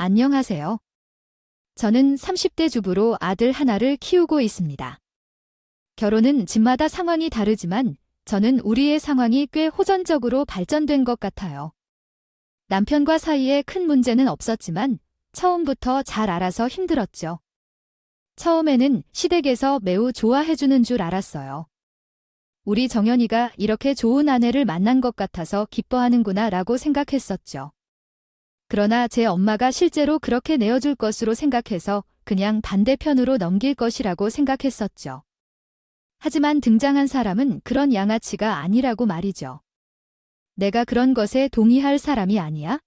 안녕하세요. 저는 30대 주부로 아들 하나를 키우고 있습니다. 결혼은 집마다 상황이 다르지만 저는 우리의 상황이 꽤 호전적으로 발전된 것 같아요. 남편과 사이에 큰 문제는 없었지만 처음부터 잘 알아서 힘들었죠. 처음에는 시댁에서 매우 좋아해주는 줄 알았어요. 우리 정연이가 이렇게 좋은 아내를 만난 것 같아서 기뻐하는구나 라고 생각했었죠. 그러나 제 엄마가 실제로 그렇게 내어줄 것으로 생각해서 그냥 반대편으로 넘길 것이라고 생각했었죠. 하지만 등장한 사람은 그런 양아치가 아니라고 말이죠. 내가 그런 것에 동의할 사람이 아니야?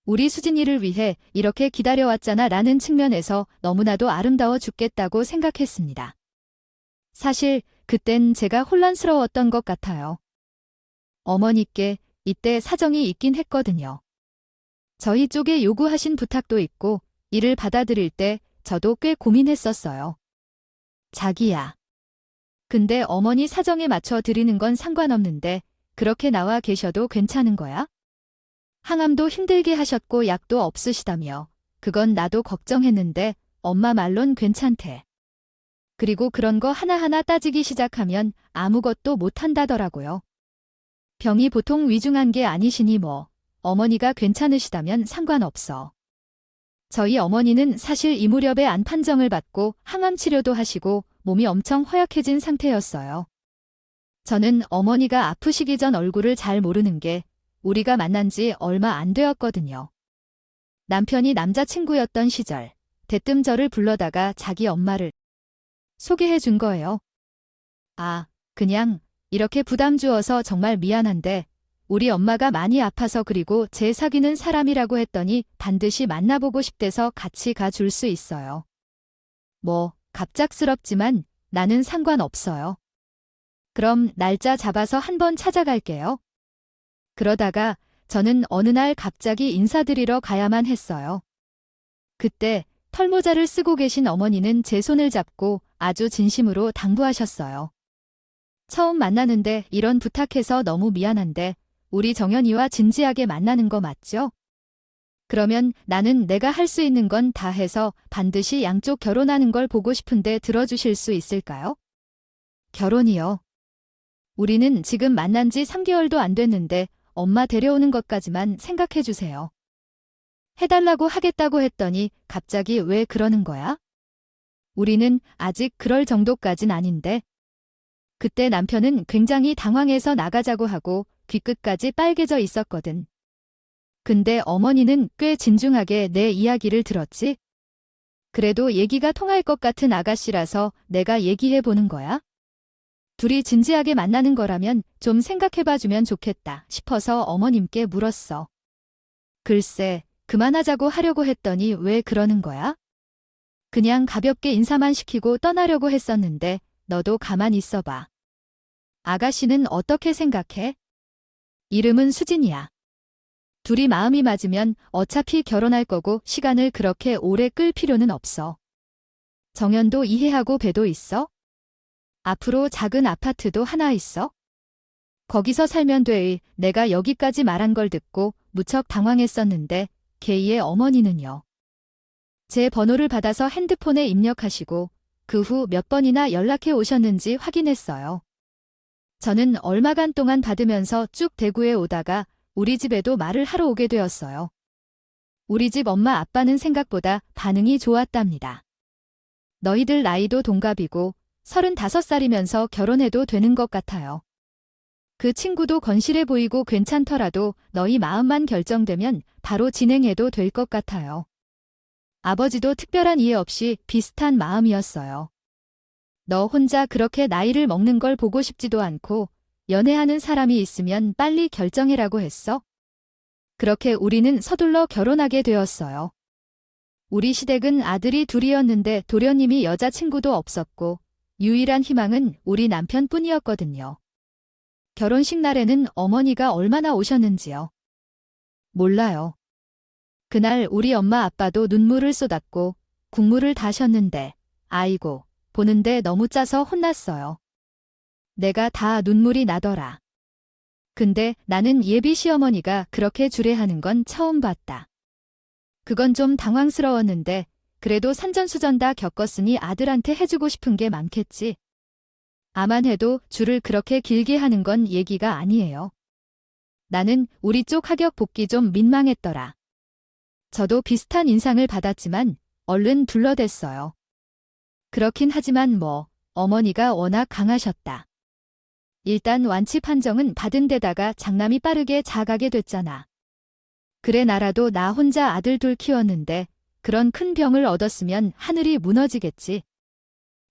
우리 수진이를 위해 이렇게 기다려왔잖아 라는 측면에서 너무나도 아름다워 죽겠다고 생각했습니다. 사실 그땐 제가 혼란스러웠던 것 같아요. 어머니께 이때 사정이 있긴 했거든요. 저희 쪽에 요구하신 부탁도 있고 이를 받아들일 때 저도 꽤 고민했었어요. 자기야. 근데 어머니 사정에 맞춰 드리는 건 상관없는데 그렇게 나와 계셔도 괜찮은 거야? 항암도 힘들게 하셨고 약도 없으시다며. 그건 나도 걱정했는데 엄마 말론 괜찮대. 그리고 그런 거 하나하나 따지기 시작하면 아무것도 못한다더라고요. 병이 보통 위중한 게 아니시니 뭐. 어머니가 괜찮으시다면 상관없어. 저희 어머니는 사실 이 무렵에 암 판정을 받고 항암 치료도 하시고 몸이 엄청 허약해진 상태였어요. 저는 어머니가 아프시기 전 얼굴을 잘 모르는 게 우리가 만난 지 얼마 안 되었거든요. 남편이 남자친구였던 시절 대뜸 저를 불러다가 자기 엄마를 소개해 준 거예요. 아, 그냥 이렇게 부담 주어서 정말 미안한데 우리 엄마가 많이 아파서 그리고 제 사귀는 사람이라고 했더니 반드시 만나보고 싶대서 같이 가줄 수 있어요. 뭐, 갑작스럽지만 나는 상관없어요. 그럼 날짜 잡아서 한번 찾아갈게요. 그러다가 저는 어느 날 갑자기 인사드리러 가야만 했어요. 그때 털모자를 쓰고 계신 어머니는 제 손을 잡고 아주 진심으로 당부하셨어요. 처음 만나는데 이런 부탁해서 너무 미안한데 우리 정연이와 진지하게 만나는 거 맞죠? 그러면 나는 내가 할 수 있는 건 다 해서 반드시 양쪽 결혼하는 걸 보고 싶은데 들어주실 수 있을까요? 결혼이요. 우리는 지금 만난 지 3개월도 안 됐는데 엄마 데려오는 것까지만 생각해 주세요. 해달라고 하겠다고 했더니 갑자기 왜 그러는 거야? 우리는 아직 그럴 정도까진 아닌데. 그때 남편은 굉장히 당황해서 나가자고 하고 귀끝까지 빨개져 있었거든. 근데 어머니는 꽤 진중하게 내 이야기를 들었지? 그래도 얘기가 통할 것 같은 아가씨라서 내가 얘기해 보는 거야. 둘이 진지하게 만나는 거라면 좀 생각해봐 주면 좋겠다 싶어서 어머님께 물었어. 글쎄, 그만하자고 하려고 했더니 왜 그러는 거야? 그냥 가볍게 인사만 시키고 떠나려고 했었는데 너도 가만히 있어봐. 아가씨는 어떻게 생각해? 이름은 수진이야. 둘이 마음이 맞으면 어차피 결혼할 거고 시간을 그렇게 오래 끌 필요는 없어. 정연도 이해하고 배도 있어? 앞으로 작은 아파트도 하나 있어? 거기서 살면 돼. 내가 여기까지 말한 걸 듣고 무척 당황했었는데 개이의 어머니는요. 제 번호를 받아서 핸드폰에 입력하시고 그 후 몇 번이나 연락해 오셨는지 확인했어요. 저는 얼마간 동안 받으면서 쭉 대구에 오다가 우리 집에도 말을 하러 오게 되었어요. 우리 집 엄마 아빠는 생각보다 반응이 좋았답니다. 너희들 나이도 동갑이고 35살이면서 결혼해도 되는 것 같아요. 그 친구도 건실해 보이고 괜찮더라도 너희 마음만 결정되면 바로 진행해도 될 것 같아요. 아버지도 특별한 이해 없이 비슷한 마음이었어요. 너 혼자 그렇게 나이를 먹는 걸 보고 싶지도 않고 연애하는 사람이 있으면 빨리 결정해라고 했어. 그렇게 우리는 서둘러 결혼하게 되었어요. 우리 시댁은 아들이 둘이었는데 도련님이 여자친구도 없었고 유일한 희망은 우리 남편뿐이었거든요. 결혼식 날에는 어머니가 얼마나 오셨는지요. 몰라요. 그날 우리 엄마 아빠도 눈물을 쏟았고 국물을 다셨는데 아이고 보는데 너무 짜서 혼났어요. 내가 다 눈물이 나더라. 근데 나는 예비 시어머니가 그렇게 주례하는 건 처음 봤다. 그건 좀 당황스러웠는데 그래도 산전수전 다 겪었으니 아들한테 해주고 싶은 게 많겠지. 암만 해도 줄을 그렇게 길게 하는 건 얘기가 아니에요. 나는 우리 쪽 하격 복귀 좀 민망했더라. 저도 비슷한 인상을 받았지만 얼른 둘러댔어요. 그렇긴 하지만 어머니가 워낙 강하셨다. 일단 완치 판정은 받은 데다가 장남이 빠르게 자가게 됐잖아. 그래 나라도 나 혼자 아들 둘 키웠는데 그런 큰 병을 얻었으면 하늘이 무너지겠지.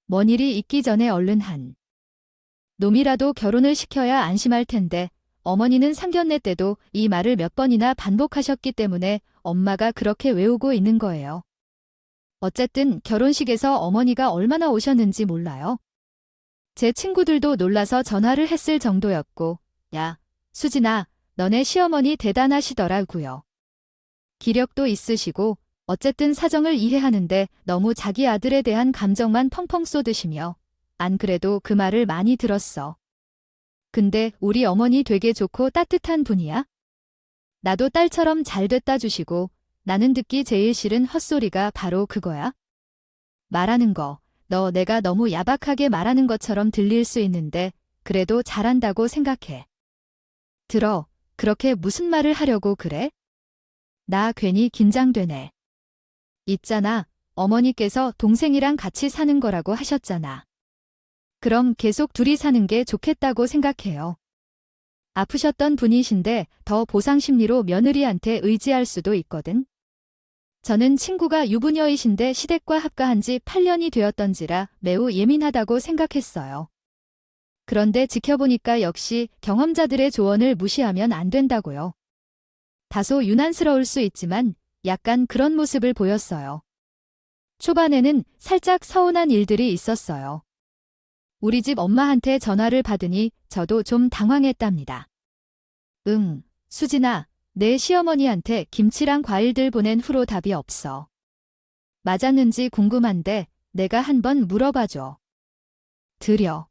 뭔 일이 있기 전에 얼른 한 놈이라도 결혼을 시켜야 안심할 텐데 어머니는 상견례 때도 이 말을 몇 번이나 반복하셨기 때문에 엄마가 그렇게 외우고 있는 거예요. 어쨌든 결혼식에서 어머니가 얼마나 오셨는지 몰라요. 제 친구들도 놀라서 전화를 했을 정도였고, 야, 수진아, 너네 시어머니 대단하시더라고요. 기력도 있으시고 어쨌든 사정을 이해하는데 너무 자기 아들에 대한 감정만 펑펑 쏟으시며 안 그래도 그 말을 많이 들었어. 근데 우리 어머니 되게 좋고 따뜻한 분이야. 나도 딸처럼 잘 됐다 주시고 나는 듣기 제일 싫은 헛소리가 바로 그거야. 말하는 거, 너 내가 너무 야박하게 말하는 것처럼 들릴 수 있는데 그래도 잘한다고 생각해. 들어, 그렇게 무슨 말을 하려고 그래? 나 괜히 긴장되네. 있잖아, 어머니께서 동생이랑 같이 사는 거라고 하셨잖아. 그럼 계속 둘이 사는 게 좋겠다고 생각해요. 아프셨던 분이신데 더 보상 심리로 며느리한테 의지할 수도 있거든. 저는 친구가 유부녀이신데 시댁과 합가한 지 8년이 되었던지라 매우 예민하다고 생각했어요. 그런데 지켜보니까 역시 경험자들의 조언을 무시하면 안 된다고요. 다소 유난스러울 수 있지만 약간 그런 모습을 보였어요. 초반에는 살짝 서운한 일들이 있었어요. 우리 집 엄마한테 전화를 받으니 저도 좀 당황했답니다. 응, 수진아, 내 시어머니한테 김치랑 과일들 보낸 후로 답이 없어. 맞았는지 궁금한데 내가 한번 물어봐줘. 드려.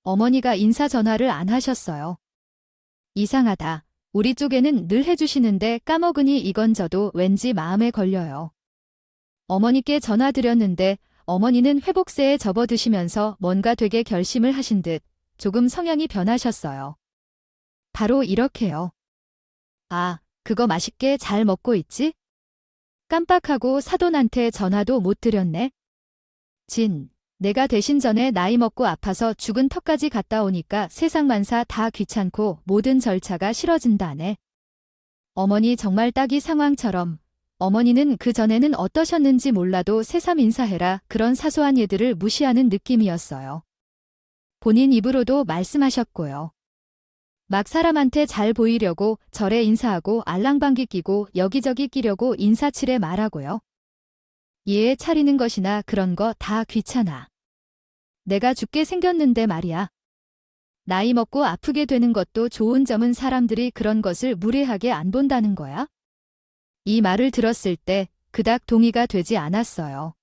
어머니가 인사 전화를 안 하셨어요. 이상하다. 우리 쪽에는 늘 해주시는데 까먹으니 이건 저도 왠지 마음에 걸려요. 어머니께 전화 드렸는데 어머니는 회복세에 접어드시면서 뭔가 되게 결심을 하신 듯 조금 성향이 변하셨어요. 바로 이렇게요. 아, 그거 맛있게 잘 먹고 있지? 깜빡하고 사돈한테 전화도 못 드렸네. 진, 내가 대신 전에 나이 먹고 아파서 죽은 턱까지 갔다 오니까 세상만사 다 귀찮고 모든 절차가 싫어진다네. 어머니 정말 딱이 상황처럼 어머니는 그전에는 어떠셨는지 몰라도 새삼 인사해라 그런 사소한 예들을 무시하는 느낌이었어요. 본인 입으로도 말씀하셨고요. 막 사람한테 잘 보이려고 절에 인사하고 알랑방귀 끼고 여기저기 끼려고 인사치레 말하고요. 예에 차리는 것이나 그런 거 다 귀찮아. 내가 죽게 생겼는데 말이야. 나이 먹고 아프게 되는 것도 좋은 점은 사람들이 그런 것을 무례하게 안 본다는 거야. 이 말을 들었을 때 그닥 동의가 되지 않았어요.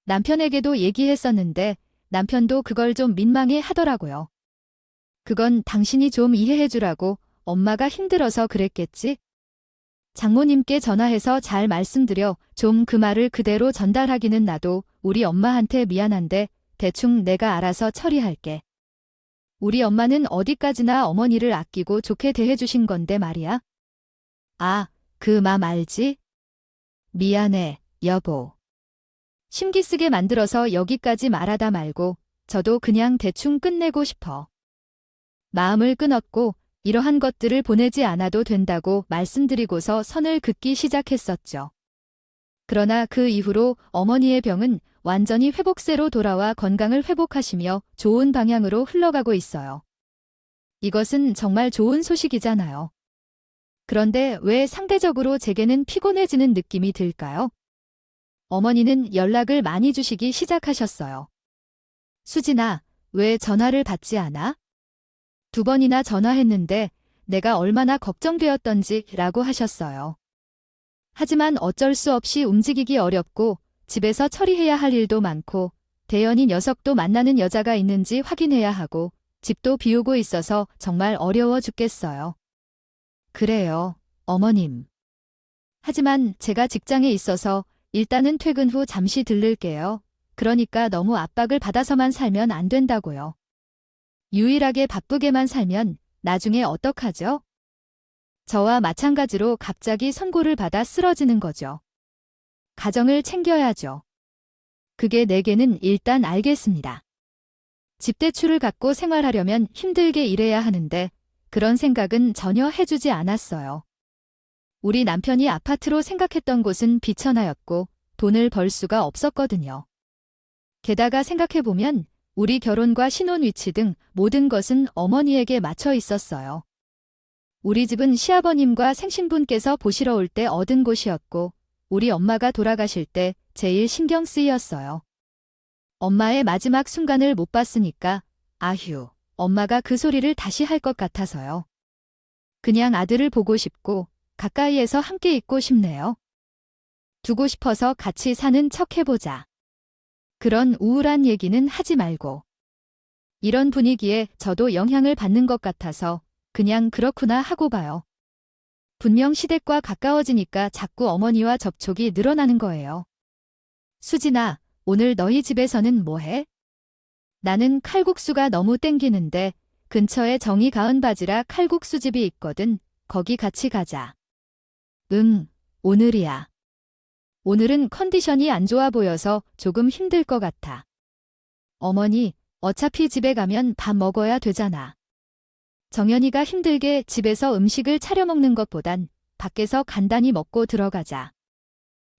남편에게도 얘기했었는데 남편도 그걸 좀 민망해 하더라고요. 그건 당신이 좀 이해해 주라고 엄마가 힘들어서 그랬겠지? 장모님께 전화해서 잘 말씀드려 좀 그 말을 그대로 전달하기는 나도 우리 엄마한테 미안한데 대충 내가 알아서 처리할게. 우리 엄마는 어디까지나 어머니를 아끼고 좋게 대해주신 건데 말이야. 아, 그 맘 알지? 미안해, 여보. 심기 쓰게 만들어서 여기까지 말하다 말고 저도 그냥 대충 끝내고 싶어. 마음을 끊었고 이러한 것들을 보내지 않아도 된다고 말씀드리고서 선을 긋기 시작했었죠. 그러나 그 이후로 어머니의 병은 완전히 회복세로 돌아와 건강을 회복하시며 좋은 방향으로 흘러가고 있어요. 이것은 정말 좋은 소식이잖아요. 그런데 왜 상대적으로 제게는 피곤해지는 느낌이 들까요? 어머니는 연락을 많이 주시기 시작하셨어요. 수진아, 왜 전화를 받지 않아? 2번이나 전화했는데 내가 얼마나 걱정되었던지 라고 하셨어요. 하지만 어쩔 수 없이 움직이기 어렵고 집에서 처리해야 할 일도 많고 대연이 녀석도 만나는 여자가 있는지 확인해야 하고 집도 비우고 있어서 정말 어려워 죽겠어요. 그래요, 어머님. 하지만 제가 직장에 있어서 일단은 퇴근 후 잠시 들를게요. 그러니까 너무 압박을 받아서만 살면 안 된다고요. 유일하게 바쁘게만 살면 나중에 어떡하죠? 저와 마찬가지로 갑자기 선고를 받아 쓰러지는 거죠. 가정을 챙겨야죠. 그게 내게는 일단 알겠습니다. 집대출을 갖고 생활하려면 힘들게 일해야 하는데 그런 생각은 전혀 해주지 않았어요. 우리 남편이 아파트로 생각했던 곳은 비천하였고 돈을 벌 수가 없었거든요. 게다가 생각해보면 우리 결혼과 신혼 위치 등 모든 것은 어머니에게 맞춰 있었어요. 우리 집은 시아버님과 생신분께서 보시러 올 때 얻은 곳이었고 우리 엄마가 돌아가실 때 제일 신경 쓰이었어요. 엄마의 마지막 순간을 못 봤으니까 아휴, 엄마가 그 소리를 다시 할 것 같아서요. 그냥 아들을 보고 싶고 가까이에서 함께 있고 싶네요. 두고 싶어서 같이 사는 척 해보자. 그런 우울한 얘기는 하지 말고. 이런 분위기에 저도 영향을 받는 것 같아서 그냥 그렇구나 하고 봐요. 분명 시댁과 가까워지니까 자꾸 어머니와 접촉이 늘어나는 거예요. 수진아, 오늘 너희 집에서는 뭐 해? 나는 칼국수가 너무 땡기는데 근처에 정이 가은 바지라 칼국수집이 있거든. 거기 같이 가자. 응, 오늘이야. 오늘은 컨디션이 안 좋아 보여서 조금 힘들 것 같아. 어머니, 어차피 집에 가면 밥 먹어야 되잖아. 정연이가 힘들게 집에서 음식을 차려 먹는 것보단 밖에서 간단히 먹고 들어가자.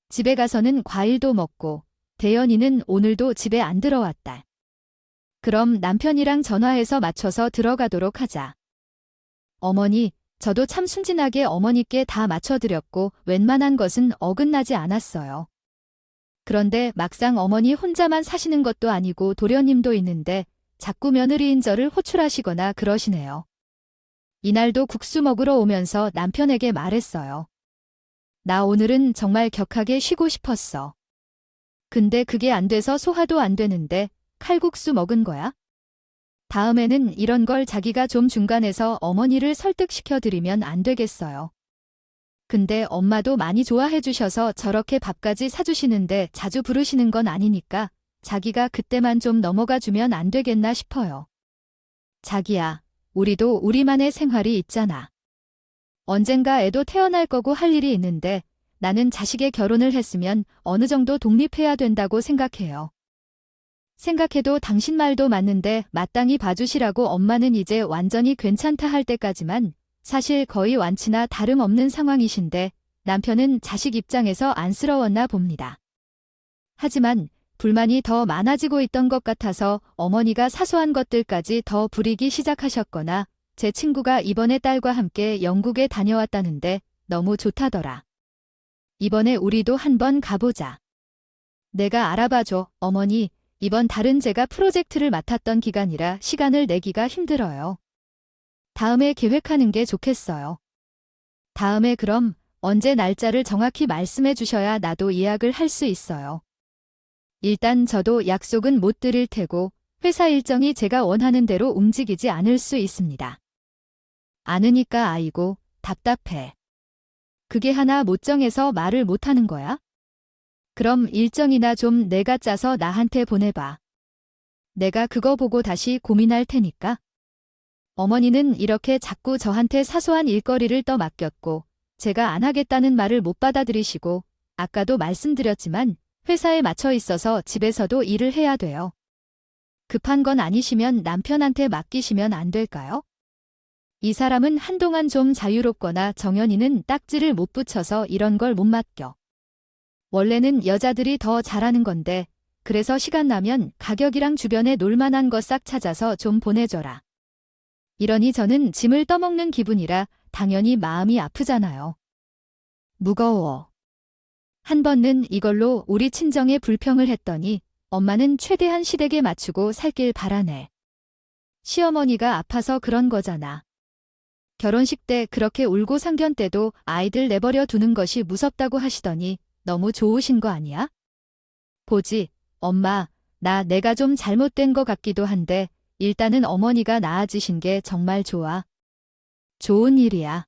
집에 가서는 과일도 먹고 대연이는 오늘도 집에 안 들어왔다. 그럼 남편이랑 전화해서 맞춰서 들어가도록 하자. 어머니, 저도 참 순진하게 어머니께 다 맞춰드렸고 웬만한 것은 어긋나지 않았어요. 그런데 막상 어머니 혼자만 사시는 것도 아니고 도련님도 있는데 자꾸 며느리인 저를 호출하시거나 그러시네요. 이날도 국수 먹으러 오면서 남편에게 말했어요. 나 오늘은 정말 격하게 쉬고 싶었어. 근데 그게 안 돼서 소화도 안 되는데 칼국수 먹은 거야? 다음에는 이런 걸 자기가 좀 중간에서 어머니를 설득시켜드리면 안 되겠어요. 근데 엄마도 많이 좋아해 주셔서 저렇게 밥까지 사주시는데 자주 부르시는 건 아니니까 자기가 그때만 좀 넘어가 주면 안 되겠나 싶어요. 자기야, 우리도 우리만의 생활이 있잖아. 언젠가 애도 태어날 거고 할 일이 있는데 나는 자식의 결혼을 했으면 어느 정도 독립해야 된다고 생각해요. 생각해도 당신 말도 맞는데 마땅히 봐주시라고 엄마는 이제 완전히 괜찮다 할 때까지만 사실 거의 완치나 다름없는 상황이신데 남편은 자식 입장에서 안쓰러웠나 봅니다. 하지만 불만이 더 많아지고 있던 것 같아서 어머니가 사소한 것들까지 더 부리기 시작하셨거나 제 친구가 이번에 딸과 함께 영국에 다녀왔다는데 너무 좋다더라. 이번에 우리도 한번 가보자. 내가 알아봐줘, 어머니. 이번 달은 제가 프로젝트를 맡았던 기간이라 시간을 내기가 힘들어요. 다음에 계획하는 게 좋겠어요. 다음에 그럼 언제 날짜를 정확히 말씀해 주셔야 나도 예약을 할 수 있어요. 일단 저도 약속은 못 드릴 테고 회사 일정이 제가 원하는 대로 움직이지 않을 수 있습니다. 아느니까 아이고 답답해. 그게 하나 못 정해서 말을 못 하는 거야? 그럼 일정이나 좀 내가 짜서 나한테 보내봐. 내가 그거 보고 다시 고민할 테니까. 어머니는 이렇게 자꾸 저한테 사소한 일거리를 떠맡겼고 제가 안 하겠다는 말을 못 받아들이시고 아까도 말씀드렸지만 회사에 맞춰 있어서 집에서도 일을 해야 돼요. 급한 건 아니시면 남편한테 맡기시면 안 될까요? 이 사람은 한동안 좀 자유롭거나 정연이는 딱지를 못 붙여서 이런 걸 못 맡겨. 원래는 여자들이 더 잘하는 건데 그래서 시간 나면 가격이랑 주변에 놀만한 거 싹 찾아서 좀 보내줘라. 이러니 저는 짐을 떠먹는 기분이라 당연히 마음이 아프잖아요. 무거워. 한 번은 이걸로 우리 친정에 불평을 했더니 엄마는 최대한 시댁에 맞추고 살길 바라네. 시어머니가 아파서 그런 거잖아. 결혼식 때 그렇게 울고 상견 때도 아이들 내버려 두는 것이 무섭다고 하시더니 너무 좋으신 거 아니야? 보지, 엄마, 내가 좀 잘못된 것 같기도 한데 일단은 어머니가 나아지신 게 정말 좋아. 좋은 일이야.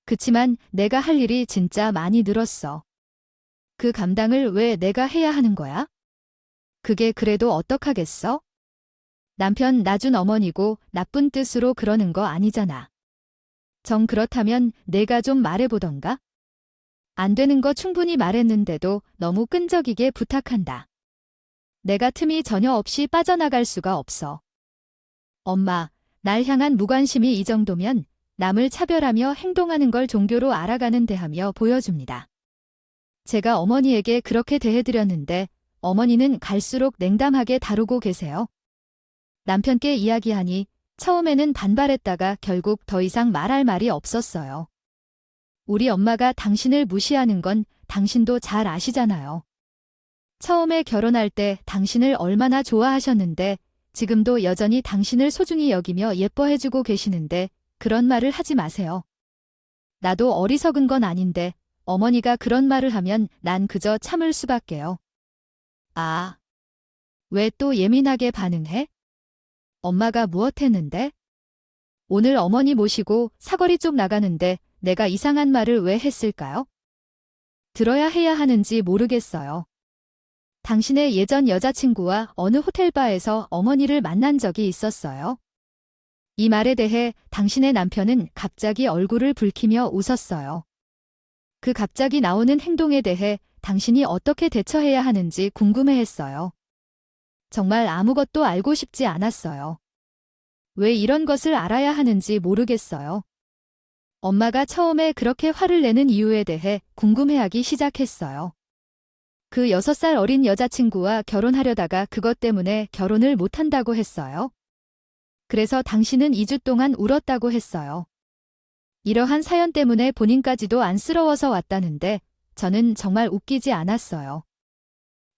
그치만 내가 할 일이 진짜 많이 늘었어. 그 감당을 왜 내가 해야 하는 거야? 그게 그래도 어떡하겠어? 남편 낳아준 어머니고 나쁜 뜻으로 그러는 거 아니잖아. 정 그렇다면 내가 좀 말해보던가? 안 되는 거 충분히 말했는데도 너무 끈적이게 부탁한다. 내가 틈이 전혀 없이 빠져나갈 수가 없어. 엄마, 날 향한 무관심이 이 정도면 남을 차별하며 행동하는 걸 종교로 알아가는 대하며 보여줍니다. 제가 어머니에게 그렇게 대해드렸는데 어머니는 갈수록 냉담하게 다루고 계세요. 남편께 이야기하니 처음에는 반발했다가 결국 더 이상 말할 말이 없었어요. 우리 엄마가 당신을 무시하는 건 당신도 잘 아시잖아요. 처음에 결혼할 때 당신을 얼마나 좋아하셨는데 지금도 여전히 당신을 소중히 여기며 예뻐해주고 계시는데 그런 말을 하지 마세요. 나도 어리석은 건 아닌데 어머니가 그런 말을 하면 난 그저 참을 수밖에요. 아, 왜 또 예민하게 반응해? 엄마가 무엇 했는데? 오늘 어머니 모시고 사거리 쪽 나가는데 내가 이상한 말을 왜 했을까요? 들어야 해야 하는지 모르겠어요. 당신의 예전 여자친구와 어느 호텔바에서 어머니를 만난 적이 있었어요. 이 말에 대해 당신의 남편은 갑자기 얼굴을 붉히며 웃었어요. 그 갑자기 나오는 행동에 대해 당신이 어떻게 대처해야 하는지 궁금해했어요. 정말 아무것도 알고 싶지 않았어요. 왜 이런 것을 알아야 하는지 모르겠어요. 엄마가 처음에 그렇게 화를 내는 이유에 대해 궁금해하기 시작했어요. 그 6살 어린 여자친구와 결혼하려다가 그것 때문에 결혼을 못한다고 했어요. 그래서 당신은 2주 동안 울었다고 했어요. 이러한 사연 때문에 본인까지도 안쓰러워서 왔다는데 저는 정말 웃기지 않았어요.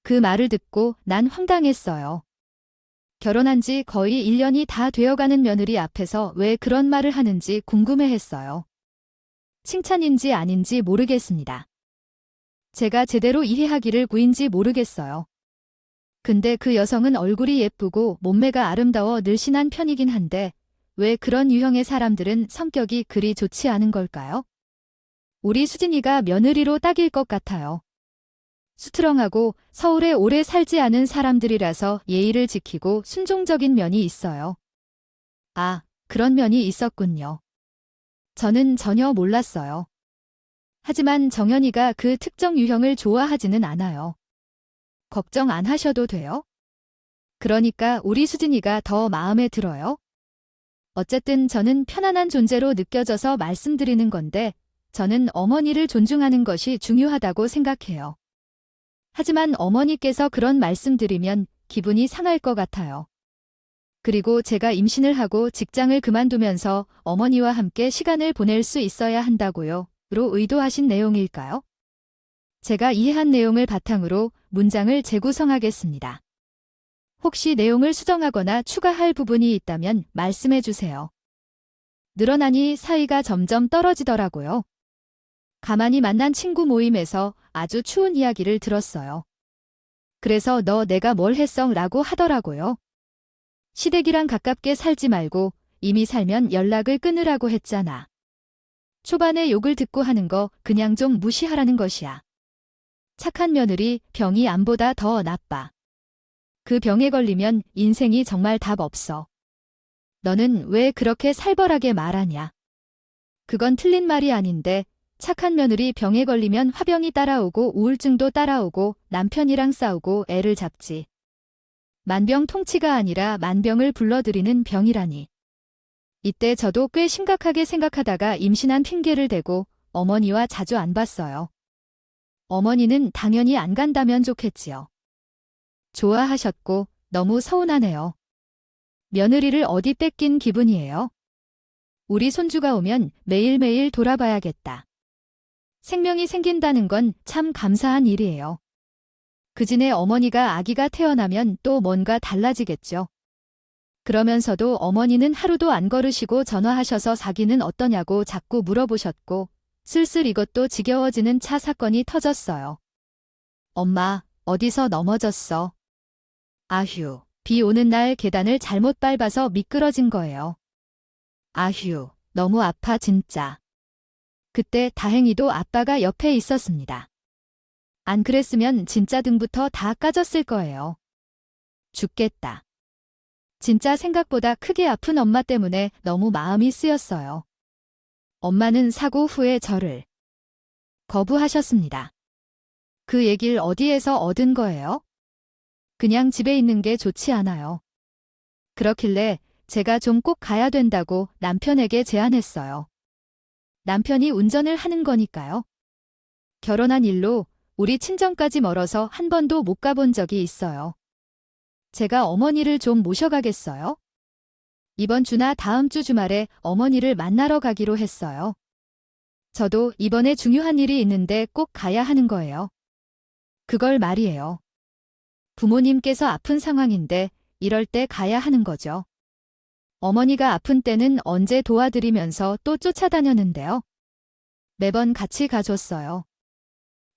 그 말을 듣고 난 황당했어요. 결혼한 지 거의 1년이 다 되어가는 며느리 앞에서 왜 그런 말을 하는지 궁금해했어요. 칭찬인지 아닌지 모르겠습니다. 제가 제대로 이해하기를 구인지 모르겠어요. 근데 그 여성은 얼굴이 예쁘고 몸매가 아름다워 늘씬한 편이긴 한데 왜 그런 유형의 사람들은 성격이 그리 좋지 않은 걸까요? 우리 수진이가 며느리로 딱일 것 같아요. 수트렁하고 서울에 오래 살지 않은 사람들이라서 예의를 지키고 순종적인 면이 있어요. 아, 그런 면이 있었군요. 저는 전혀 몰랐어요. 하지만 정연이가 그 특정 유형을 좋아하지는 않아요. 걱정 안 하셔도 돼요. 그러니까 우리 수진이가 더 마음에 들어요. 어쨌든 저는 편안한 존재로 느껴져서 말씀드리는 건데 저는 어머니를 존중하는 것이 중요하다고 생각해요. 하지만 어머니께서 그런 말씀드리면 기분이 상할 것 같아요. 그리고 제가 임신을 하고 직장을 그만두면서 어머니와 함께 시간을 보낼 수 있어야 한다고요. 로 의도하신 내용일까요? 제가 이해한 내용을 바탕으로 문장을 재구성하겠습니다. 혹시 내용을 수정하거나 추가할 부분이 있다면 말씀해 주세요. 늘어나니 사이가 점점 떨어지더라고요. 가만히 만난 친구 모임에서 아주 추운 이야기를 들었어요. 그래서 너 내가 뭘 했어? 라고 하더라고요. 시댁이랑 가깝게 살지 말고 이미 살면 연락을 끊으라고 했잖아. 초반에 욕을 듣고 하는 거 그냥 좀 무시하라는 것이야. 착한 며느리 병이 암보다 더 나빠. 그 병에 걸리면 인생이 정말 답 없어. 너는 왜 그렇게 살벌하게 말하냐? 그건 틀린 말이 아닌데 착한 며느리 병에 걸리면 화병이 따라오고 우울증도 따라오고 남편이랑 싸우고 애를 잡지. 만병통치가 아니라 만병을 불러들이는 병이라니. 이때 저도 꽤 심각하게 생각하다가 임신한 핑계를 대고 어머니와 자주 안 봤어요. 어머니는 당연히 안 간다면 좋겠지요. 좋아하셨고 너무 서운하네요. 며느리를 어디 뺏긴 기분이에요. 우리 손주가 오면 매일매일 돌아봐야겠다. 생명이 생긴다는 건 참 감사한 일이에요. 그진의 어머니가 아기가 태어나면 또 뭔가 달라지겠죠. 그러면서도 어머니는 하루도 안 걸으시고 전화하셔서 사기는 어떠냐고 자꾸 물어보셨고 슬슬 이것도 지겨워지는 차 사건이 터졌어요. 엄마, 어디서 넘어졌어? 아휴, 비 오는 날 계단을 잘못 밟아서 미끄러진 거예요. 아휴, 너무 아파 진짜. 그때 다행히도 아빠가 옆에 있었습니다. 안 그랬으면 진짜 등부터 다 까졌을 거예요. 죽겠다. 진짜 생각보다 크게 아픈 엄마 때문에 너무 마음이 쓰였어요. 엄마는 사고 후에 저를 거부하셨습니다. 그 얘기를 어디에서 얻은 거예요? 그냥 집에 있는 게 좋지 않아요. 그렇길래 제가 좀 꼭 가야 된다고 남편에게 제안했어요. 남편이 운전을 하는 거니까요. 결혼한 일로 우리 친정까지 멀어서 한 번도 못 가본 적이 있어요. 제가 어머니를 좀 모셔가겠어요? 이번 주나 다음 주 주말에 어머니를 만나러 가기로 했어요. 저도 이번에 중요한 일이 있는데 꼭 가야 하는 거예요. 그걸 말이에요. 부모님께서 아픈 상황인데 이럴 때 가야 하는 거죠. 어머니가 아픈 때는 언제 도와드리면서 또 쫓아다녔는데요. 매번 같이 가줬어요.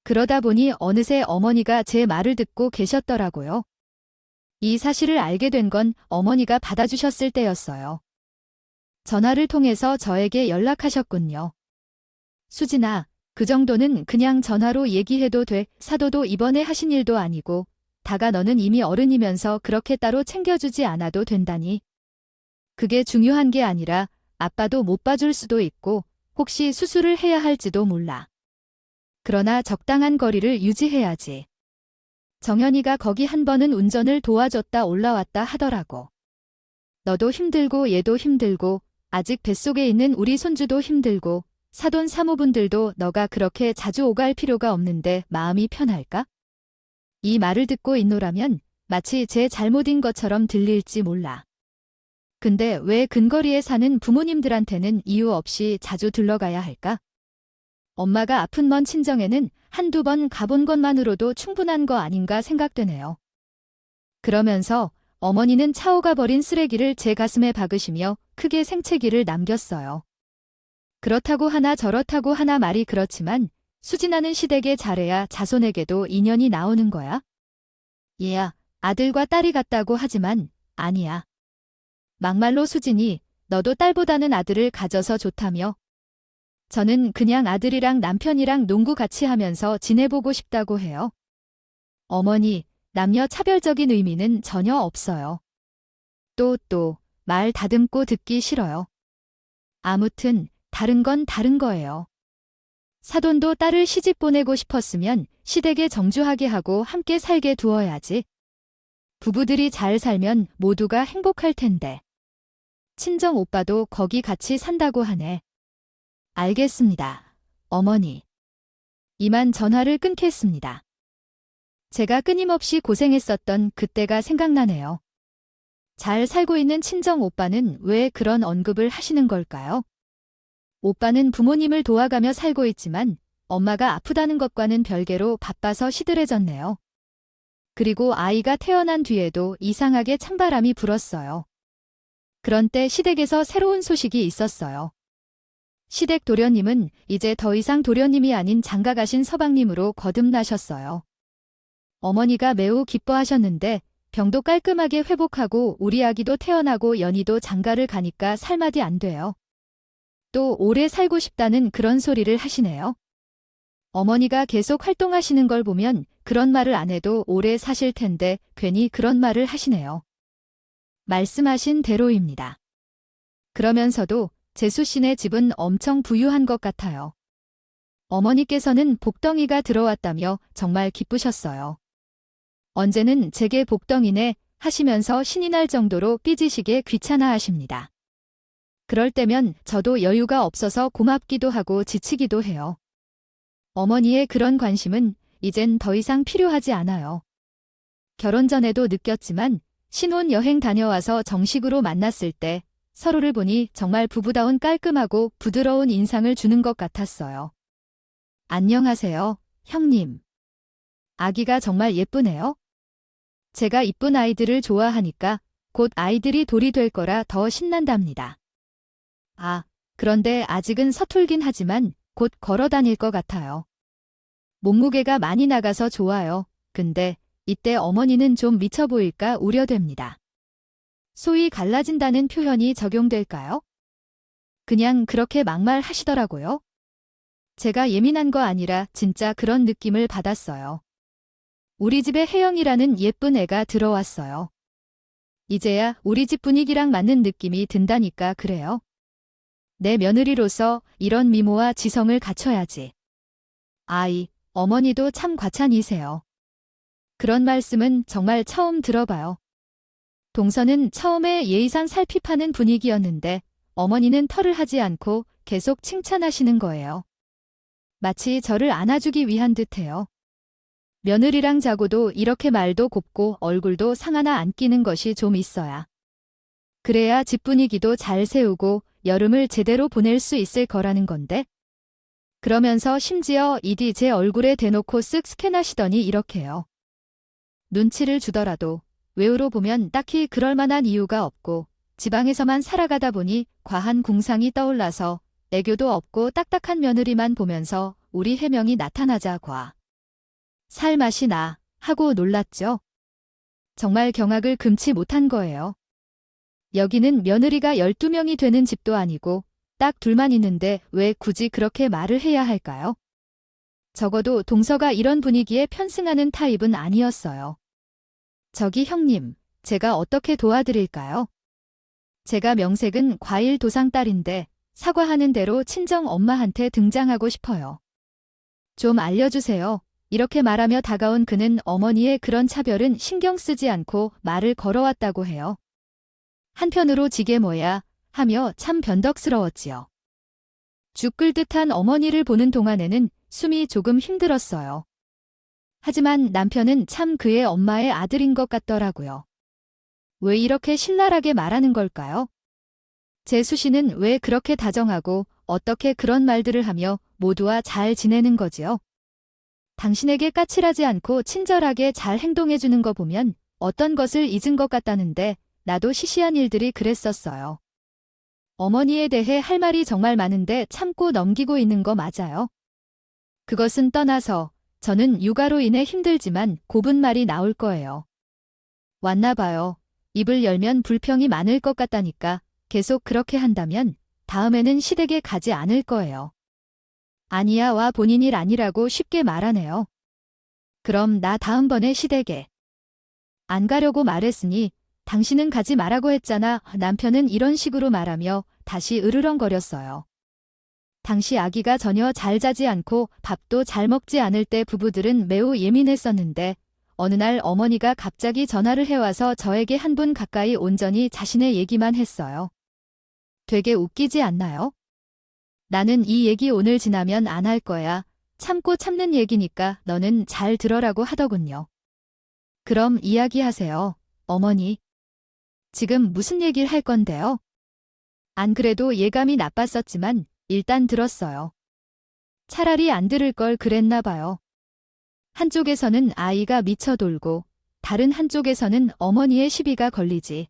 그러다 보니 어느새 어머니가 제 말을 듣고 계셨더라고요. 이 사실을 알게 된 건 어머니가 받아주셨을 때였어요. 전화를 통해서 저에게 연락하셨군요. 수진아, 그 정도는 그냥 전화로 얘기해도 돼. 사도도 이번에 하신 일도 아니고 다가 너는 이미 어른이면서 그렇게 따로 챙겨주지 않아도 된다니. 그게 중요한 게 아니라 아빠도 못 봐줄 수도 있고 혹시 수술을 해야 할지도 몰라. 그러나 적당한 거리를 유지해야지. 정연이가 거기 한 번은 운전을 도와줬다 올라왔다 하더라고. 너도 힘들고 얘도 힘들고 아직 뱃속에 있는 우리 손주도 힘들고 사돈 사모분들도 너가 그렇게 자주 오갈 필요가 없는데 마음이 편할까? 이 말을 듣고 있노라면 마치 제 잘못인 것처럼 들릴지 몰라. 근데 왜 근거리에 사는 부모님들한테는 이유 없이 자주 들러가야 할까? 엄마가 아픈 먼 친정에는 한두 번 가본 것만으로도 충분한 거 아닌가 생각되네요. 그러면서 어머니는 차오가 버린 쓰레기를 제 가슴에 박으시며 크게 생채기를 남겼어요. 그렇다고 하나 저렇다고 하나 말이 그렇지만 수진아는 시댁에 잘해야 자손에게도 인연이 나오는 거야. 얘야, 아들과 딸이 같다고 하지만 아니야. 막말로 수진이 너도 딸보다는 아들을 가져서 좋다며. 저는 그냥 아들이랑 남편이랑 농구 같이 하면서 지내보고 싶다고 해요. 어머니, 남녀 차별적인 의미는 전혀 없어요. 또 말 다듬고 듣기 싫어요. 아무튼 다른 건 다른 거예요. 사돈도 딸을 시집 보내고 싶었으면 시댁에 정주하게 하고 함께 살게 두어야지. 부부들이 잘 살면 모두가 행복할 텐데. 친정 오빠도 거기 같이 산다고 하네. 알겠습니다, 어머니. 이만 전화를 끊겠습니다. 제가 끊임없이 고생했었던 그때가 생각나네요. 잘 살고 있는 친정 오빠는 왜 그런 언급을 하시는 걸까요? 오빠는 부모님을 도와가며 살고 있지만 엄마가 아프다는 것과는 별개로 바빠서 시들해졌네요. 그리고 아이가 태어난 뒤에도 이상하게 찬바람이 불었어요. 그런 때 시댁에서 새로운 소식이 있었어요. 시댁 도련님은 이제 더 이상 도련님이 아닌 장가가신 서방님으로 거듭나셨어요. 어머니가 매우 기뻐하셨는데 병도 깔끔하게 회복하고 우리 아기도 태어나고 연희도 장가를 가니까 살맛이 안 돼요. 또 오래 살고 싶다는 그런 소리를 하시네요. 어머니가 계속 활동하시는 걸 보면 그런 말을 안 해도 오래 사실 텐데 괜히 그런 말을 하시네요. 말씀하신 대로입니다. 그러면서도 재수 씨네 집은 엄청 부유한 것 같아요. 어머니께서는 복덩이가 들어왔다며 정말 기쁘셨어요. 언제는 제게 복덩이네 하시면서 신이 날 정도로 삐지시게 귀찮아하십니다. 그럴 때면 저도 여유가 없어서 고맙기도 하고 지치기도 해요. 어머니의 그런 관심은 이젠 더 이상 필요하지 않아요. 결혼 전에도 느꼈지만 신혼 여행 다녀와서 정식으로 만났을 때 서로를 보니 정말 부부다운 깔끔하고 부드러운 인상을 주는 것 같았어요. 안녕하세요, 형님. 아기가 정말 예쁘네요. 제가 이쁜 아이들을 좋아하니까 곧 아이들이 돌이 될 거라 더 신난답니다. 아, 그런데 아직은 서툴긴 하지만 곧 걸어 다닐 것 같아요. 몸무게가 많이 나가서 좋아요. 근데 이때 어머니는 좀 미쳐 보일까 우려됩니다. 소위 갈라진다는 표현이 적용될까요? 그냥 그렇게 막말하시더라고요. 제가 예민한 거 아니라 진짜 그런 느낌을 받았어요. 우리 집에 혜영이라는 예쁜 애가 들어왔어요. 이제야 우리 집 분위기랑 맞는 느낌이 든다니까 그래요. 내 며느리로서 이런 미모와 지성을 갖춰야지. 아이, 어머니도 참 과찬이세요. 그런 말씀은 정말 처음 들어봐요. 동서는 처음에 예의상 살피파는 분위기였는데 어머니는 털을 하지 않고 계속 칭찬하시는 거예요. 마치 저를 안아주기 위한 듯해요. 며느리랑 자고도 이렇게 말도 곱고 얼굴도 상 하나 안 끼는 것이 좀 있어야. 그래야 집 분위기도 잘 세우고 여름을 제대로 보낼 수 있을 거라는 건데. 그러면서 심지어 이디 제 얼굴에 대놓고 쓱 스캔하시더니 이렇게요. 눈치를 주더라도 외우로 보면 딱히 그럴 만한 이유가 없고 지방에서만 살아가다 보니 과한 궁상이 떠올라서 애교도 없고 딱딱한 며느리만 보면서 우리 해명이 나타나자 살 맛이 나 하고 놀랐죠. 정말 경악을 금치 못한 거예요. 여기는 며느리가 12명이 되는 집도 아니고 딱 둘만 있는데 왜 굳이 그렇게 말을 해야 할까요? 적어도 동서가 이런 분위기에 편승하는 타입은 아니었어요. 저기 형님, 제가 어떻게 도와드릴까요? 제가 명색은 과일 도상 딸인데 사과하는 대로 친정 엄마한테 등장하고 싶어요. 좀 알려주세요. 이렇게 말하며 다가온 그는 어머니의 그런 차별은 신경 쓰지 않고 말을 걸어왔다고 해요. 한편으로 지게 뭐야 하며 참 변덕스러웠지요. 죽 끓 듯한 어머니를 보는 동안에는 숨이 조금 힘들었어요. 하지만 남편은 참 그의 엄마의 아들인 것 같더라고요. 왜 이렇게 신랄하게 말하는 걸까요? 제 수신은 왜 그렇게 다정하고 어떻게 그런 말들을 하며 모두와 잘 지내는 거지요? 당신에게 까칠하지 않고 친절하게 잘 행동해주는 거 보면 어떤 것을 잊은 것 같다는데 나도 시시한 일들이 그랬었어요. 어머니에 대해 할 말이 정말 많은데 참고 넘기고 있는 거 맞아요? 그것은 떠나서 저는 육아로 인해 힘들지만 곱은 말이 나올 거예요. 왔나 봐요. 입을 열면 불평이 많을 것 같다니까 계속 그렇게 한다면 다음에는 시댁에 가지 않을 거예요. 아니야 와 본인 일 아니라고 쉽게 말하네요. 그럼 나 다음번에 시댁에 안 가려고 말했으니 당신은 가지 말라고 했잖아. 남편은 이런 식으로 말하며 다시 으르렁거렸어요. 당시 아기가 전혀 잘 자지 않고 밥도 잘 먹지 않을 때 부부들은 매우 예민했었는데 어느 날 어머니가 갑자기 전화를 해와서 저에게 한 분 가까이 온전히 자신의 얘기만 했어요. 되게 웃기지 않나요? 나는 이 얘기 오늘 지나면 안 할 거야. 참고 참는 얘기니까 너는 잘 들어라고 하더군요. 그럼 이야기하세요, 어머니. 지금 무슨 얘기를 할 건데요? 안 그래도 예감이 나빴었지만 일단 들었어요. 차라리 안 들을 걸 그랬나 봐요. 한쪽에서는 아이가 미쳐 돌고 다른 한쪽에서는 어머니의 시비가 걸리지.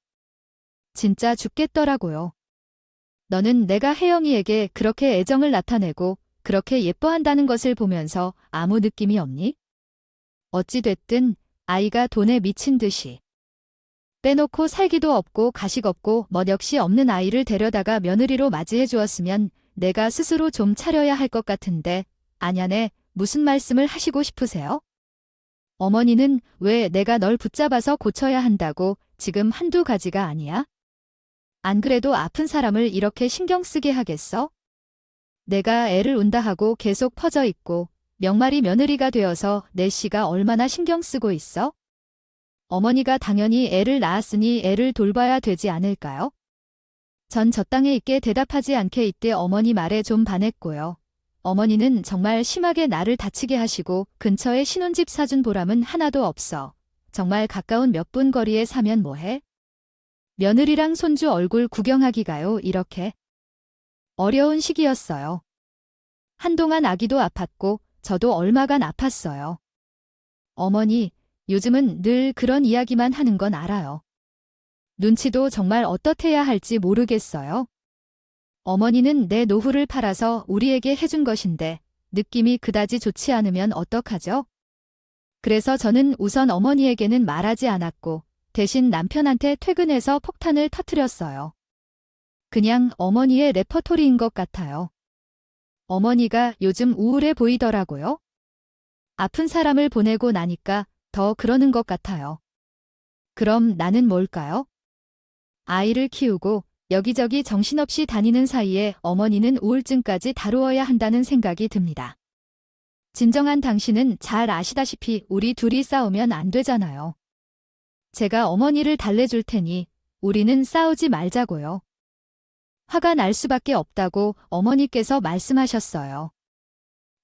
진짜 죽겠더라고요. 너는 내가 혜영이에게 그렇게 애정을 나타내고 그렇게 예뻐한다는 것을 보면서 아무 느낌이 없니? 어찌됐든 아이가 돈에 미친 듯이 빼놓고 살기도 없고 가식 없고 멋역시 없는 아이를 데려다가 며느리로 맞이해 주었으면 내가 스스로 좀 차려야 할 것 같은데 아냐네 무슨 말씀을 하시고 싶으세요? 어머니는 왜 내가 널 붙잡아서 고쳐야 한다고 지금 한두 가지가 아니야? 안 그래도 아픈 사람을 이렇게 신경 쓰게 하겠어? 내가 애를 운다 하고 계속 퍼져 있고 명말이 며느리가 되어서 내 씨가 얼마나 신경 쓰고 있어? 어머니가 당연히 애를 낳았으니 애를 돌봐야 되지 않을까요? 전 저 땅에 있게 대답하지 않게 이때 어머니 말에 좀 반했고요. 어머니는 정말 심하게 나를 다치게 하시고 근처에 신혼집 사준 보람은 하나도 없어. 정말 가까운 몇 분 거리에 사면 뭐해? 며느리랑 손주 얼굴 구경하기 가요 이렇게. 어려운 시기였어요. 한동안 아기도 아팠고 저도 얼마간 아팠어요. 어머니, 요즘은 늘 그런 이야기만 하는 건 알아요. 눈치도 정말 어떻해야 할지 모르겠어요. 어머니는 내 노후를 팔아서 우리에게 해준 것인데 느낌이 그다지 좋지 않으면 어떡하죠? 그래서 저는 우선 어머니에게는 말하지 않았고 대신 남편한테 퇴근해서 폭탄을 터뜨렸어요. 그냥 어머니의 레퍼토리인 것 같아요. 어머니가 요즘 우울해 보이더라고요. 아픈 사람을 보내고 나니까 더 그러는 것 같아요. 그럼 나는 뭘까요? 아이를 키우고 여기저기 정신없이 다니는 사이에 어머니는 우울증까지 다루어야 한다는 생각이 듭니다. 진정한 당신은 잘 아시다시피 우리 둘이 싸우면 안 되잖아요. 제가 어머니를 달래줄 테니 우리는 싸우지 말자고요. 화가 날 수밖에 없다고 어머니께서 말씀하셨어요.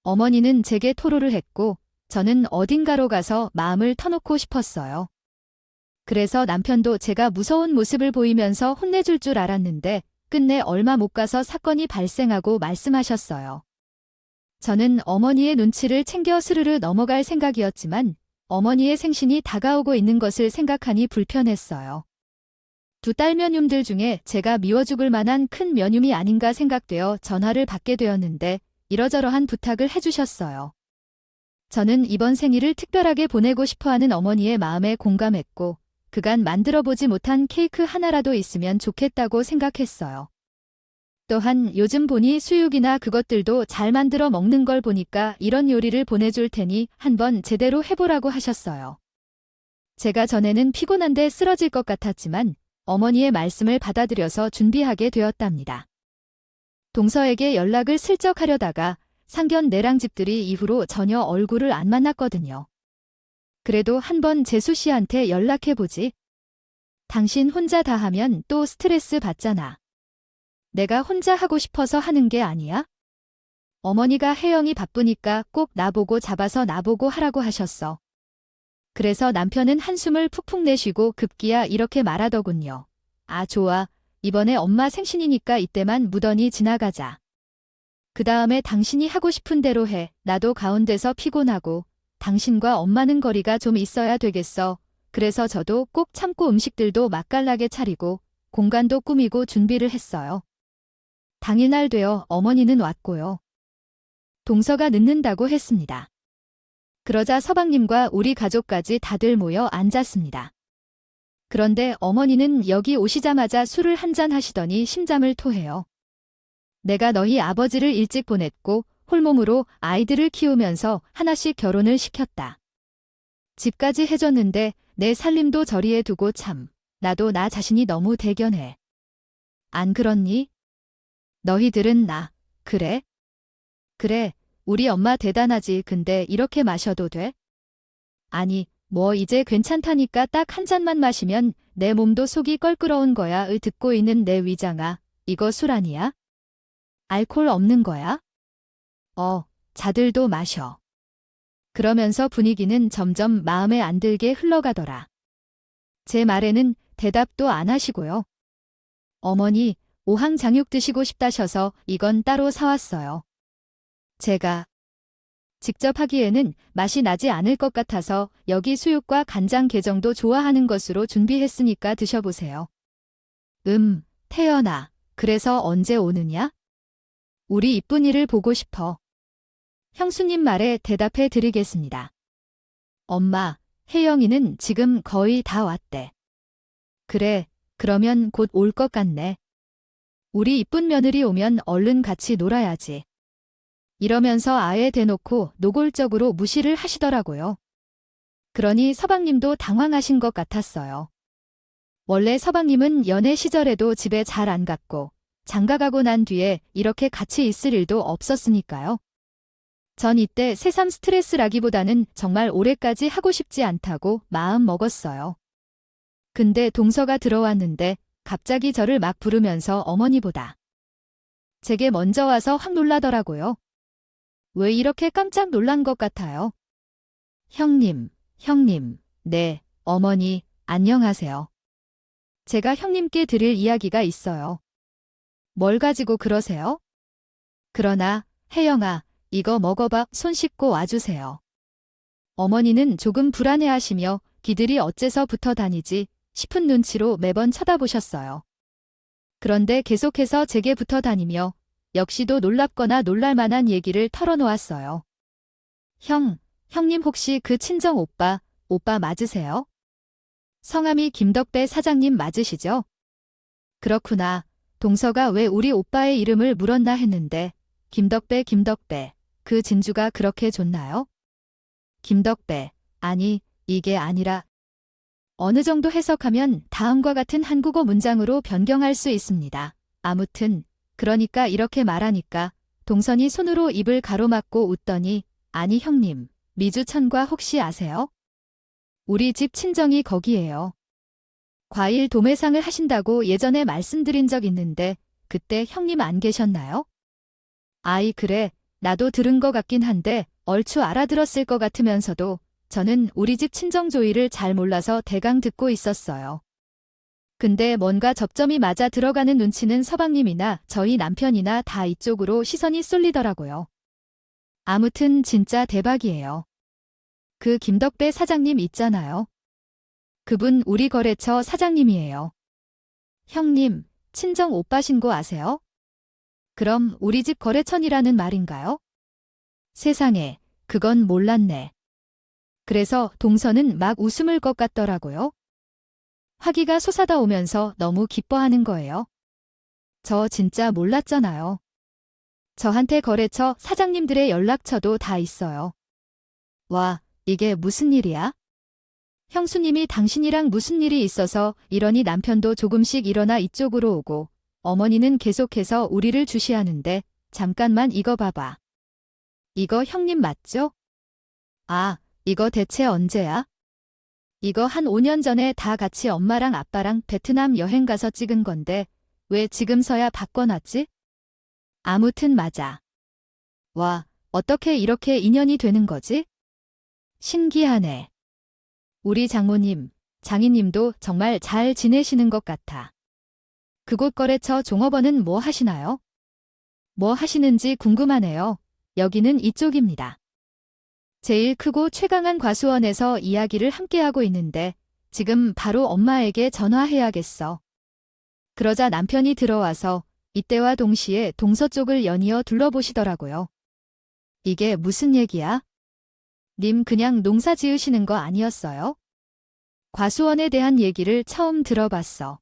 어머니는 제게 토로를 했고 저는 어딘가로 가서 마음을 터놓고 싶었어요. 그래서 남편도 제가 무서운 모습을 보이면서 혼내줄 줄 알았는데 끝내 얼마 못 가서 사건이 발생하고 말씀하셨어요. 저는 어머니의 눈치를 챙겨 스르르 넘어갈 생각이었지만 어머니의 생신이 다가오고 있는 것을 생각하니 불편했어요. 두 딸 며뇸들 중에 제가 미워 죽을 만한 큰 며뇸이 아닌가 생각되어 전화를 받게 되었는데 이러저러한 부탁을 해주셨어요. 저는 이번 생일을 특별하게 보내고 싶어하는 어머니의 마음에 공감했고 그간 만들어보지 못한 케이크 하나라도 있으면 좋겠다고 생각했어요. 또한 요즘 보니 수육이나 그것들도 잘 만들어 먹는 걸 보니까 이런 요리를 보내줄 테니 한번 제대로 해보라고 하셨어요. 제가 전에는 피곤한데 쓰러질 것 같았지만 어머니의 말씀을 받아들여서 준비하게 되었답니다. 동서에게 연락을 슬쩍 하려다가 상견 내랑 집들이 이후로 전혀 얼굴을 안 만났거든요. 그래도 한번 재수 씨한테 연락해보지. 당신 혼자 다 하면 또 스트레스 받잖아. 내가 혼자 하고 싶어서 하는 게 아니야? 어머니가 혜영이 바쁘니까 꼭 나보고 잡아서 나보고 하라고 하셨어. 그래서 남편은 한숨을 푹푹 내쉬고 급기야 이렇게 말하더군요. 아, 좋아. 이번에 엄마 생신이니까 이때만 무던히 지나가자. 그 다음에 당신이 하고 싶은 대로 해. 나도 가운데서 피곤하고 당신과 엄마는 거리가 좀 있어야 되겠어. 그래서 저도 꼭 참고 음식들도 맛깔나게 차리고 공간도 꾸미고 준비를 했어요. 당일날 되어 어머니는 왔고요. 동서가 늦는다고 했습니다. 그러자 서방님과 우리 가족까지 다들 모여 앉았습니다. 그런데 어머니는 여기 오시자마자 술을 한잔 하시더니 심잠을 토해요. 내가 너희 아버지를 일찍 보냈고 홀몸으로 아이들을 키우면서 하나씩 결혼을 시켰다. 집까지 해줬는데 내 살림도 저리에 두고 참, 나도 나 자신이 너무 대견해. 안 그렇니? 너희들은 나, 그래? 그래, 우리 엄마 대단하지. 근데 이렇게 마셔도 돼? 아니, 뭐 이제 괜찮다니까 딱 한 잔만 마시면 내 몸도 속이 껄끄러운 거야. 듣고 있는 내 위장아, 이거 술 아니야? 알코올 없는 거야? 자들도 마셔. 그러면서 분위기는 점점 마음에 안 들게 흘러가더라. 제 말에는 대답도 안 하시고요. 어머니, 오항장육 드시고 싶다셔서 이건 따로 사왔어요. 제가 직접 하기에는 맛이 나지 않을 것 같아서 여기 수육과 간장게장도 좋아하는 것으로 준비했으니까 드셔보세요. 태연아, 그래서 언제 오느냐? 우리 이쁜이를 보고 싶어. 형수님 말에 대답해 드리겠습니다. 엄마, 혜영이는 지금 거의 다 왔대. 그래, 그러면 곧 올 것 같네. 우리 이쁜 며느리 오면 얼른 같이 놀아야지. 이러면서 아예 대놓고 노골적으로 무시를 하시더라고요. 그러니 서방님도 당황하신 것 같았어요. 원래 서방님은 연애 시절에도 집에 잘 안 갔고 장가가고 난 뒤에 이렇게 같이 있을 일도 없었으니까요. 전 이때 새삼 스트레스라기보다는 정말 올해까지 하고 싶지 않다고 마음 먹었어요. 근데 동서가 들어왔는데 갑자기 저를 막 부르면서 어머니보다 제게 먼저 와서 확 놀라더라고요. 왜 이렇게 깜짝 놀란 것 같아요? 형님, 네, 어머니, 안녕하세요. 제가 형님께 드릴 이야기가 있어요. 뭘 가지고 그러세요? 그러나, 혜영아, 이거 먹어봐. 손 씻고 와주세요. 어머니는 조금 불안해하시며 기들이 어째서 붙어 다니지 싶은 눈치로 매번 쳐다보셨어요. 그런데 계속해서 제게 붙어 다니며 역시도 놀랍거나 놀랄만한 얘기를 털어놓았어요. 형님 혹시 그 친정 오빠 맞으세요? 성함이 김덕배 사장님 맞으시죠? 그렇구나. 동서가 왜 우리 오빠의 이름을 물었나 했는데 김덕배, 그 진주가 그렇게 좋나요? 김덕배, 아니, 이게 아니라 어느 정도 해석하면 다음과 같은 한국어 문장으로 변경할 수 있습니다. 아무튼, 그러니까 이렇게 말하니까 동선이 손으로 입을 가로막고 웃더니 아니 형님, 미주천과 혹시 아세요? 우리 집 친정이 거기예요. 과일 도매상을 하신다고 예전에 말씀드린 적 있는데 그때 형님 안 계셨나요? 아이 그래, 나도 들은 것 같긴 한데 얼추 알아들었을 것 같으면서도 저는 우리 집 친정 조이를 잘 몰라서 대강 듣고 있었어요. 근데 뭔가 접점이 맞아 들어가는 눈치는 서방님이나 저희 남편이나 다 이쪽으로 시선이 쏠리더라고요. 아무튼 진짜 대박이에요. 그 김덕배 사장님 있잖아요. 그분 우리 거래처 사장님이에요. 형님, 친정 오빠신 거 아세요? 그럼 우리 집 거래처니라는 말인가요? 세상에, 그건 몰랐네. 그래서 동서는 막 웃음을 것 같더라고요. 화기가 솟아나오면서 너무 기뻐하는 거예요. 저 진짜 몰랐잖아요. 저한테 거래처 사장님들의 연락처도 다 있어요. 와, 이게 무슨 일이야? 형수님이 당신이랑 무슨 일이 있어서 이러니 남편도 조금씩 일어나 이쪽으로 오고 어머니는 계속해서 우리를 주시하는데 잠깐만 이거 봐봐. 이거 형님 맞죠? 아, 이거 대체 언제야? 이거 한 5년 전에 다 같이 엄마랑 아빠랑 베트남 여행 가서 찍은 건데 왜 지금서야 바꿔놨지? 아무튼 맞아. 와, 어떻게 이렇게 인연이 되는 거지? 신기하네. 우리 장모님, 장인님도 정말 잘 지내시는 것 같아. 그곳 거래처 종업원은 뭐 하시나요? 뭐 하시는지 궁금하네요. 여기는 이쪽입니다. 제일 크고 최강한 과수원에서 이야기를 함께하고 있는데 지금 바로 엄마에게 전화해야겠어. 그러자 남편이 들어와서 이때와 동시에 동서쪽을 연이어 둘러보시더라고요. 이게 무슨 얘기야? 님 그냥 농사 지으시는 거 아니었어요? 과수원에 대한 얘기를 처음 들어봤어.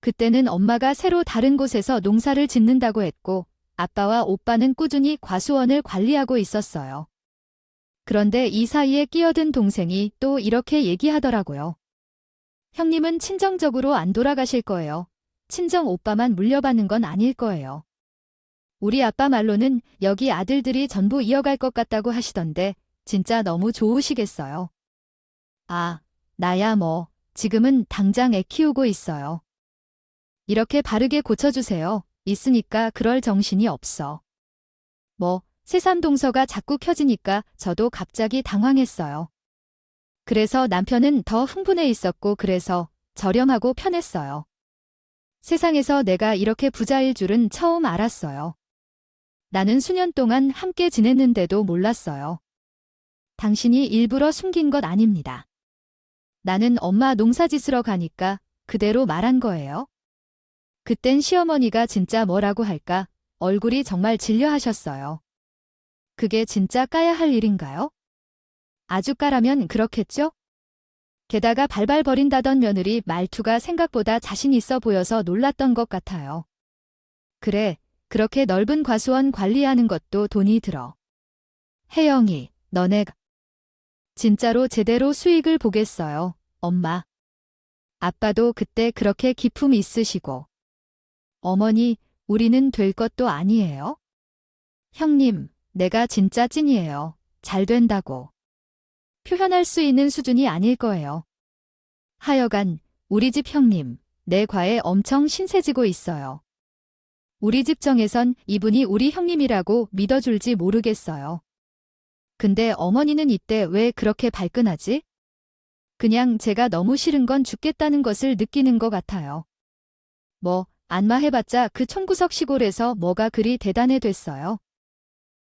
그때는 엄마가 새로 다른 곳에서 농사를 짓는다고 했고 아빠와 오빠는 꾸준히 과수원을 관리하고 있었어요. 그런데 이 사이에 끼어든 동생이 또 이렇게 얘기하더라고요. 형님은 친정적으로 안 돌아가실 거예요. 친정 오빠만 물려받는 건 아닐 거예요. 우리 아빠 말로는 여기 아들들이 전부 이어갈 것 같다고 하시던데 진짜 너무 좋으시겠어요. 아, 나야 뭐 지금은 당장 애 키우고 있어요. 이렇게 바르게 고쳐주세요. 있으니까 그럴 정신이 없어. 뭐 새삼 동서가 자꾸 켜지니까 저도 갑자기 당황했어요. 그래서 남편은 더 흥분해 있었고 그래서 저렴하고 편했어요. 세상에서 내가 이렇게 부자일 줄은 처음 알았어요. 나는 수년 동안 함께 지냈는데도 몰랐어요. 당신이 일부러 숨긴 것 아닙니다. 나는 엄마 농사 짓으러 가니까 그대로 말한 거예요. 그땐 시어머니가 진짜 뭐라고 할까 얼굴이 정말 질려하셨어요. 그게 진짜 까야 할 일인가요? 아주 까라면 그렇겠죠? 게다가 발발 버린다던 며느리 말투가 생각보다 자신 있어 보여서 놀랐던 것 같아요. 그래, 그렇게 넓은 과수원 관리하는 것도 돈이 들어. 혜영이, 너네 진짜로 제대로 수익을 보겠어요, 엄마. 아빠도 그때 그렇게 기품 있으시고. 어머니, 우리는 될 것도 아니에요? 형님, 내가 진짜 찐이에요. 잘 된다고. 표현할 수 있는 수준이 아닐 거예요. 하여간 우리 집 형님, 내 과에 엄청 신세지고 있어요. 우리 집 정에선 이분이 우리 형님이라고 믿어줄지 모르겠어요. 근데 어머니는 이때 왜 그렇게 발끈하지? 그냥 제가 너무 싫은 건 죽겠다는 것을 느끼는 것 같아요. 뭐, 안마해봤자 그 총구석 시골에서 뭐가 그리 대단해 됐어요.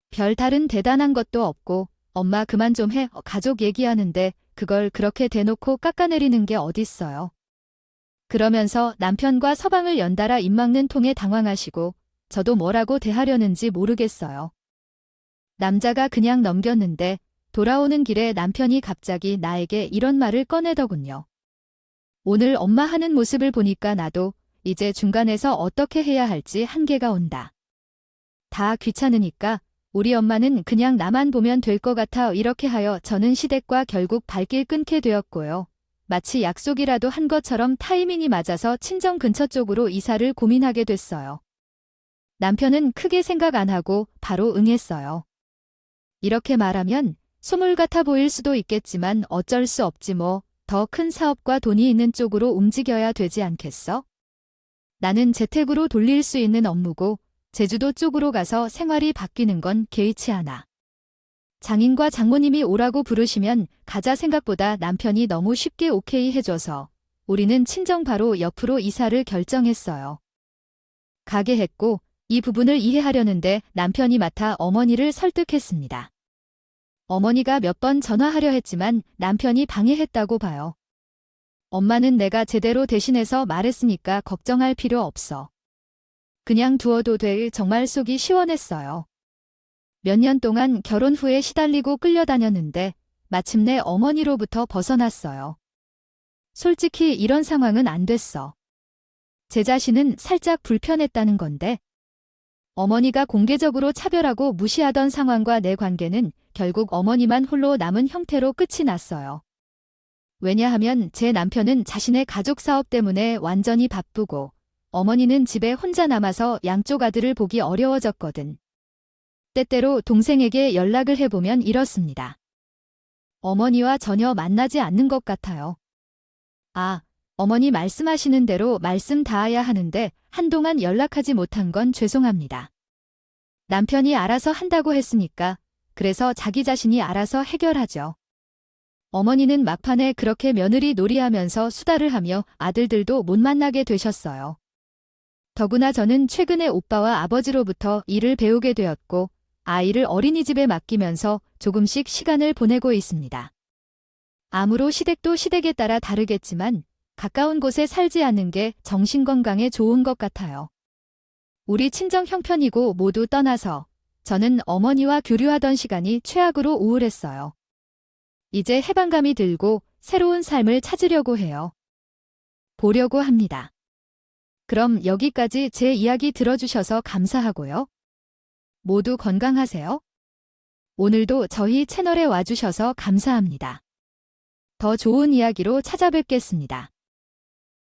별 다른 대단한 것도 없고 엄마 그만 좀 해. 가족 얘기하는데 그걸 그렇게 대놓고 깎아내리는 게 어딨어요. 그러면서 남편과 서방을 연달아 입막는 통에 당황하시고 저도 뭐라고 대하려는지 모르겠어요. 남자가 그냥 넘겼는데 돌아오는 길에 남편이 갑자기 나에게 이런 말을 꺼내더군요. 오늘 엄마 하는 모습을 보니까 나도 이제 중간에서 어떻게 해야 할지 한계가 온다. 다 귀찮으니까 우리 엄마는 그냥 나만 보면 될 것 같아 이렇게 하여 저는 시댁과 결국 발길 끊게 되었고요. 마치 약속이라도 한 것처럼 타이밍이 맞아서 친정 근처 쪽으로 이사를 고민하게 됐어요. 남편은 크게 생각 안 하고 바로 응했어요. 이렇게 말하면 소물 같아 보일 수도 있겠지만 어쩔 수 없지 뭐. 더 큰 사업과 돈이 있는 쪽으로 움직여야 되지 않겠어? 나는 재택으로 돌릴 수 있는 업무고 제주도 쪽으로 가서 생활이 바뀌는 건 개의치 않아. 장인과 장모님이 오라고 부르시면 가자 생각보다 남편이 너무 쉽게 오케이 해줘서 우리는 친정 바로 옆으로 이사를 결정했어요. 가게 했고 이 부분을 이해하려는데 남편이 맡아 어머니를 설득했습니다. 어머니가 몇 번 전화하려 했지만 남편이 방해했다고 봐요. 엄마는 내가 제대로 대신해서 말했으니까 걱정할 필요 없어. 그냥 두어도 될 정말 속이 시원했어요. 몇 년 동안 결혼 후에 시달리고 끌려다녔는데 마침내 어머니로부터 벗어났어요. 솔직히 이런 상황은 안 됐어. 제 자신은 살짝 불편했다는 건데 어머니가 공개적으로 차별하고 무시하던 상황과 내 관계는 결국 어머니만 홀로 남은 형태로 끝이 났어요. 왜냐하면 제 남편은 자신의 가족 사업 때문에 완전히 바쁘고 어머니는 집에 혼자 남아서 양쪽 아들을 보기 어려워졌거든. 때때로 동생에게 연락을 해보면 이렇습니다. 어머니와 전혀 만나지 않는 것 같아요. 아, 어머니 말씀하시는 대로 말씀 닿아야 하는데 한동안 연락하지 못한 건 죄송합니다. 남편이 알아서 한다고 했으니까 그래서 자기 자신이 알아서 해결하죠. 어머니는 막판에 그렇게 며느리 놀이하면서 수다를 하며 아들들도 못 만나게 되셨어요. 더구나 저는 최근에 오빠와 아버지로부터 일을 배우게 되었고 아이를 어린이집에 맡기면서 조금씩 시간을 보내고 있습니다. 아무로 시댁도 시댁에 따라 다르겠지만 가까운 곳에 살지 않는 게 정신건강에 좋은 것 같아요. 우리 친정 형편이고 모두 떠나서 저는 어머니와 교류하던 시간이 최악으로 우울했어요. 이제 해방감이 들고 새로운 삶을 찾으려고 해요. 보려고 합니다. 그럼 여기까지 제 이야기 들어주셔서 감사하고요. 모두 건강하세요. 오늘도 저희 채널에 와주셔서 감사합니다. 더 좋은 이야기로 찾아뵙겠습니다.